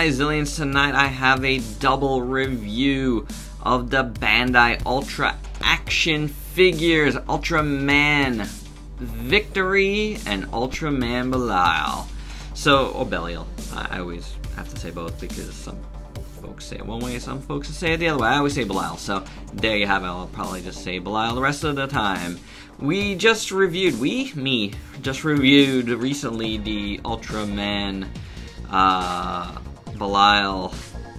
my Zillions. Tonight I have a double review of the Bandai Ultra action figures, Ultraman Victory and Ultraman Belial. Or Belial. I always have to say both because some folks say it one way, some folks say it the other way. I always say Belial, so there you have it. I'll probably just say Belial the rest of the time. We just reviewed, just reviewed recently the Ultraman Belial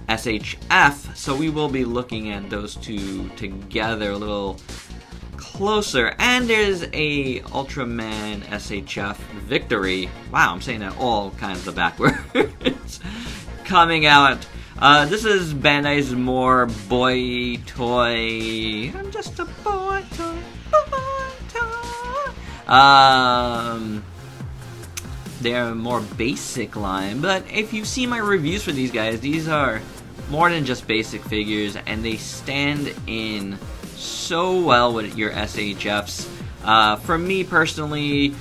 SHF, so we will be looking at those two together a little closer. And there's a Ultraman SHF Victory. Wow, I'm saying that all kinds of backwards. Coming out. This is Bandai's more boy toy. I'm just a boy toy. They're a more basic line, but if you see my reviews for these guys, these are more than just basic figures, and they stand in so well with your SHFs. For me personally,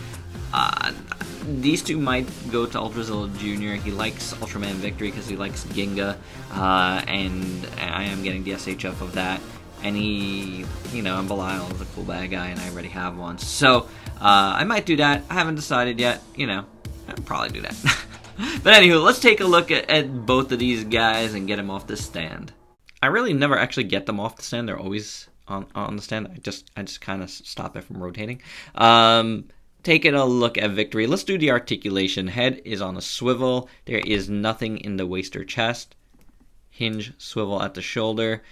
these two might go to Ultrazilla Jr. He likes Ultraman Victory because he likes Ginga, and I am getting the SHF of that. And he, and Belial is a cool bad guy, and I already have one. So, I might do that. I haven't decided yet, I'll probably do that. But anywho, let's take a look at both of these guys and get them off the stand. I really never actually get them off the stand. They're always on the stand. I just kind of stop it from rotating. Taking a look at Victory. Let's do the articulation. Head is on a swivel. There is nothing in the waist or chest. Hinge swivel at the shoulder.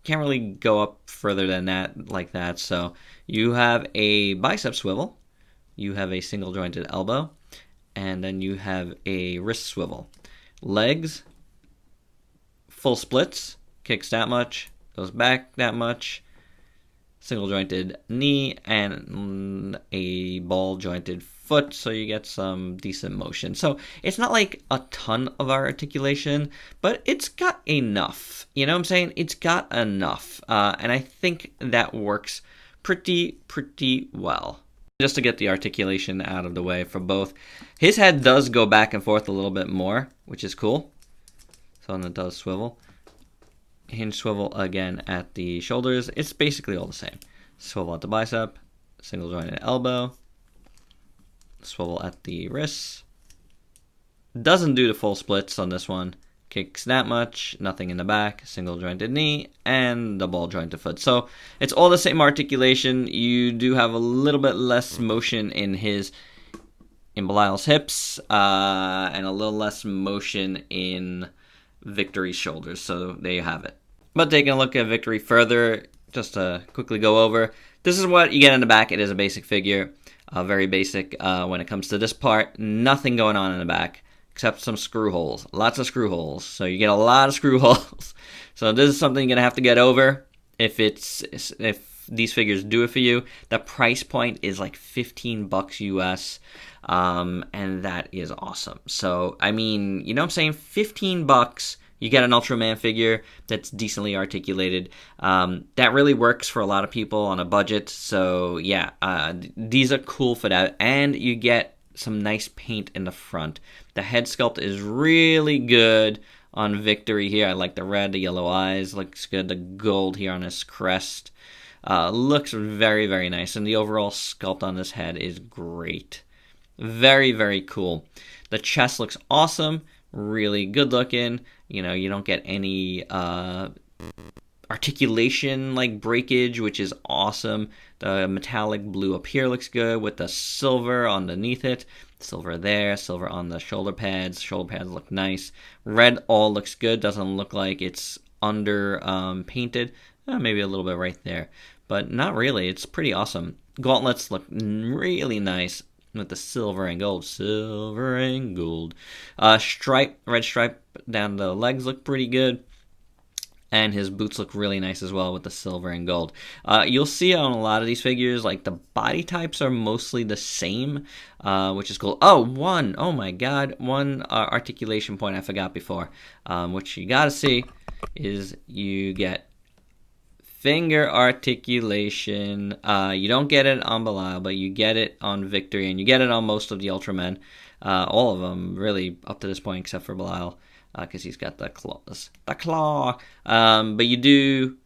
Can't really go up further than that, like that. So you have a bicep swivel, you have a single jointed elbow, and then you have a wrist swivel. Legs, full splits, kicks that much, goes back that much, single jointed knee, and a ball jointed foot, so you get some decent motion. So it's not like a ton of articulation, but it's got enough. You know what I'm saying? It's got enough, and I think that works pretty well. Just to get the articulation out of the way for both. His head does go back and forth a little bit more, which is cool. So it does swivel. Hinge swivel again at the shoulders. It's basically all the same. Swivel at the bicep, single jointed elbow, swivel at the wrists. Doesn't do the full splits on this one. Kicks that much, nothing in the back, single jointed knee, and the ball jointed foot. So it's all the same articulation. You do have a little bit less motion in Belial's hips, and a little less motion in Victory's shoulders. So there you have it. But taking a look at Victory further, just to quickly go over, this is what you get in the back. It is a basic figure, very basic when it comes to this part. Nothing going on in the back except some screw holes, lots of screw holes. So you get a lot of screw holes. So this is something you're gonna have to get over if these figures do it for you. The price point is like $15 US, and that is awesome. So I mean, you know what I'm saying? $15. You get an Ultraman figure that's decently articulated. That really works for a lot of people on a budget. So yeah, these are cool for that. And you get some nice paint in the front. The head sculpt is really good on Victory here. I like the red, the yellow eyes. Looks good. The gold here on his crest. Looks very, very nice. And the overall sculpt on this head is great. Very, very cool. The chest looks awesome. Really good looking. You don't get any articulation like breakage, which is awesome. The metallic blue up here looks good with the silver underneath it. Silver there, silver on the shoulder pads. Shoulder pads look nice. Red all looks good. Doesn't look like it's under painted. Maybe a little bit right there, but not really. It's pretty awesome. Gauntlets look really nice with the silver and gold. Silver and gold. Red stripe down the legs look pretty good. And his boots look really nice as well with the silver and gold. You'll see on a lot of these figures, like the body types are mostly the same, which is cool. Oh my god, one articulation point I forgot before, which you gotta see, is you get finger articulation. You don't get it on Belial, but you get it on Victory, and you get it on most of the Ultramen. All of them, really, up to this point, except for Belial. because he's got the claws. The claw! But you do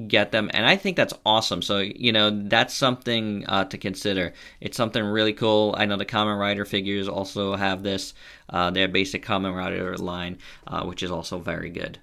get them, and I think that's awesome. So, you know, that's something to consider. It's something really cool. I know the Kamen Rider figures also have this, their basic Kamen Rider line, which is also very good.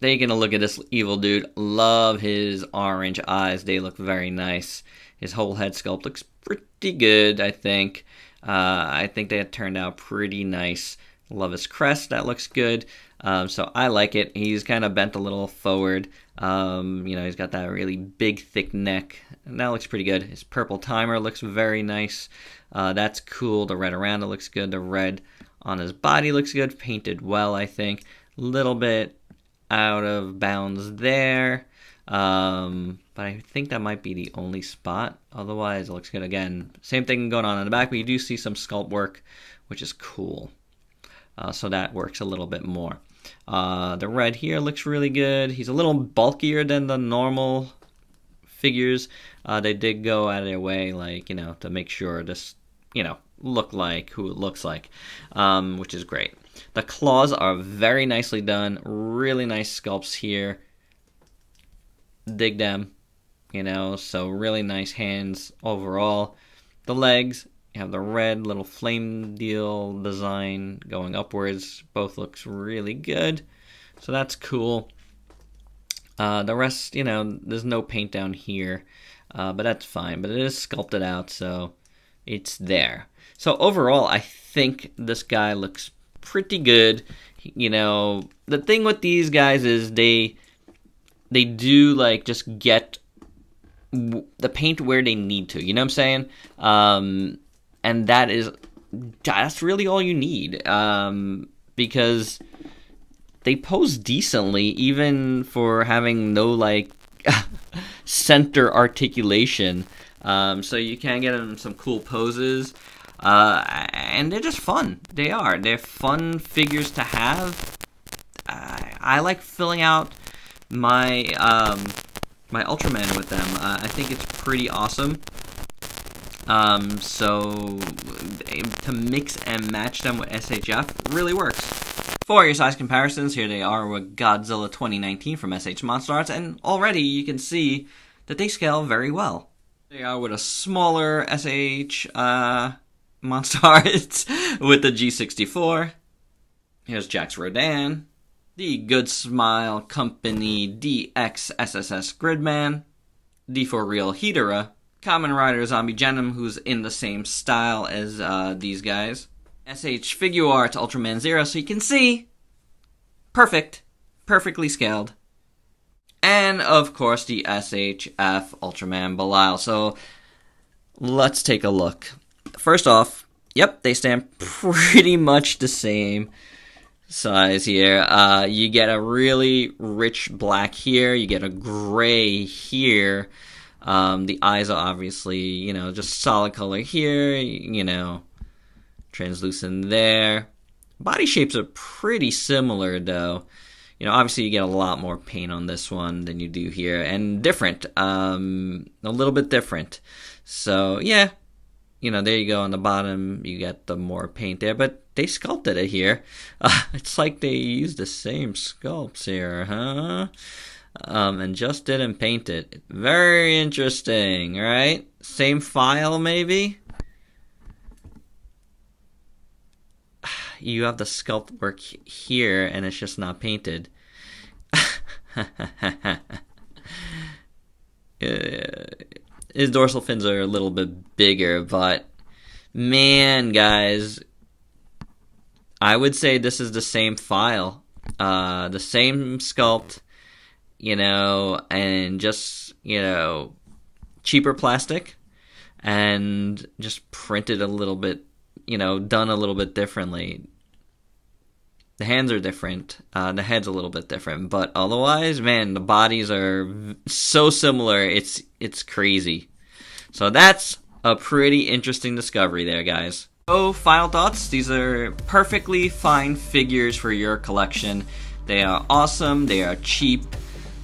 Taking a look at this evil dude, love his orange eyes. They look very nice. His whole head sculpt looks pretty good, I think. I think they turned out pretty nice. Love his crest, that looks good. So I like it. He's kind of bent a little forward. You know, he's got that really big, thick neck, and that looks pretty good. His purple timer looks very nice. That's cool. The red around it looks good. The red on his body looks good. Painted well, I think. Little bit out of bounds there. But I think that might be the only spot. Otherwise, it looks good. Again, same thing going on in the back, but you do see some sculpt work, which is cool. So that works a little bit more. The red here looks really good. He's a little bulkier than the normal figures. They did go out of their way, like, you know, to make sure this, you know, look like who it looks like, which is great. The claws are very nicely done. Really nice sculpts here. Dig them, you know, so really nice hands overall. The legs, you have the red little flame deal design going upwards. Both looks really good, so that's cool. The rest, you know, there's no paint down here, but that's fine. But it is sculpted out, so it's there. So overall, I think this guy looks pretty good. You know, the thing with these guys is they do, like, just get the paint where they need to, you know what I'm saying? And that's really all you need, because they pose decently, even for having no, like, center articulation. So you can get them some cool poses, and they're just fun. They're fun figures to have. I like filling out my my Ultraman with them. I think it's pretty awesome. So to mix and match them with SHF really works. For your size comparisons, here they are with Godzilla 2019 from SH Monster Arts, and already you can see that they scale very well. They are with a smaller SH Monster Arts with the G64. Here's Jax Rodan, the Good Smile Company DX SSS Gridman, the For Real Hedorah, Kamen Rider Zombie Genom, who's in the same style as these guys, SH Figure Arts Ultraman Zero, so you can see, perfectly scaled, and of course the SHF Ultraman Belial. So let's take a look. First off, yep, they stand pretty much the same size here. You get a really rich black here, you get a gray here. The eyes are obviously, you know, just solid color here, you know, translucent there. Body shapes are pretty similar, though. You know, obviously you get a lot more paint on this one than you do here, and different, a little bit different. So, yeah, you know, there you go on the bottom, you get the more paint there, but they sculpted it here. It's like they used the same sculpts here, huh? And just didn't paint it. Very interesting, right? Same file, maybe? You have the sculpt work here, and it's just not painted. His dorsal fins are a little bit bigger, but man, guys, I would say this is the same file. The same sculpt, you know, and just, you know, cheaper plastic, and just printed a little bit, you know, done a little bit differently. The hands are different, the head's a little bit different, but otherwise, man, the bodies are so similar, it's crazy. So that's a pretty interesting discovery there, guys. So, final thoughts, these are perfectly fine figures for your collection. They are awesome, they are cheap,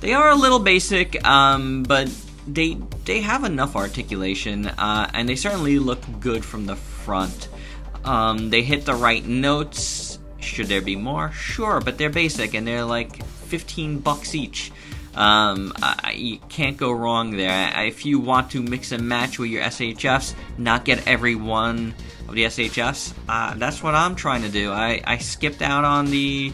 they are a little basic, but they have enough articulation, and they certainly look good from the front. They hit the right notes, Should there be more? Sure, but they're basic and they're like $15 each. You can't go wrong there. If you want to mix and match with your SHFs, not get every one of the SHFs, that's what I'm trying to do. I skipped out on the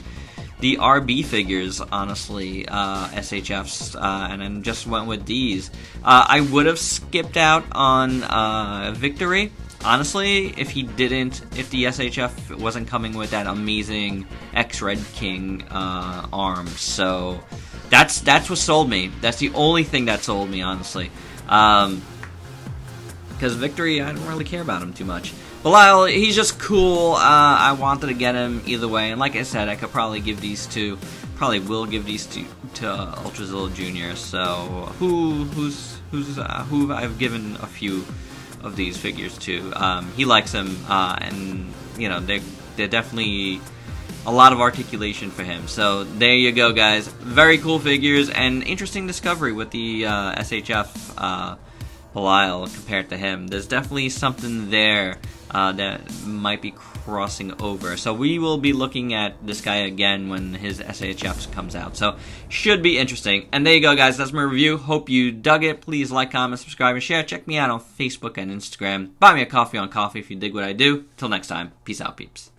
RB figures, honestly, SHFs, and then just went with these. I would have skipped out on Victory. Honestly, if the SHF wasn't coming with that amazing X-Red King arm. So that's what sold me. That's the only thing that sold me, honestly. Because Victory, I don't really care about him too much. Belial, he's just cool. I wanted to get him either way, and like I said, I could probably give these to, will give these to Ultrazilla Jr. So who I've given a few of these figures to. He likes them, and you know they're definitely a lot of articulation for him. So there you go, guys. Very cool figures and interesting discovery with the SHF Belial compared to him. There's definitely something there that might be crossing over. So we will be looking at this guy again when his SHFs comes out. So should be interesting. And there you go, guys. That's my review. Hope you dug it. Please like, comment, subscribe, and share. Check me out on Facebook and Instagram. Buy me a coffee on Coffee if you dig what I do. Till next time. Peace out, peeps.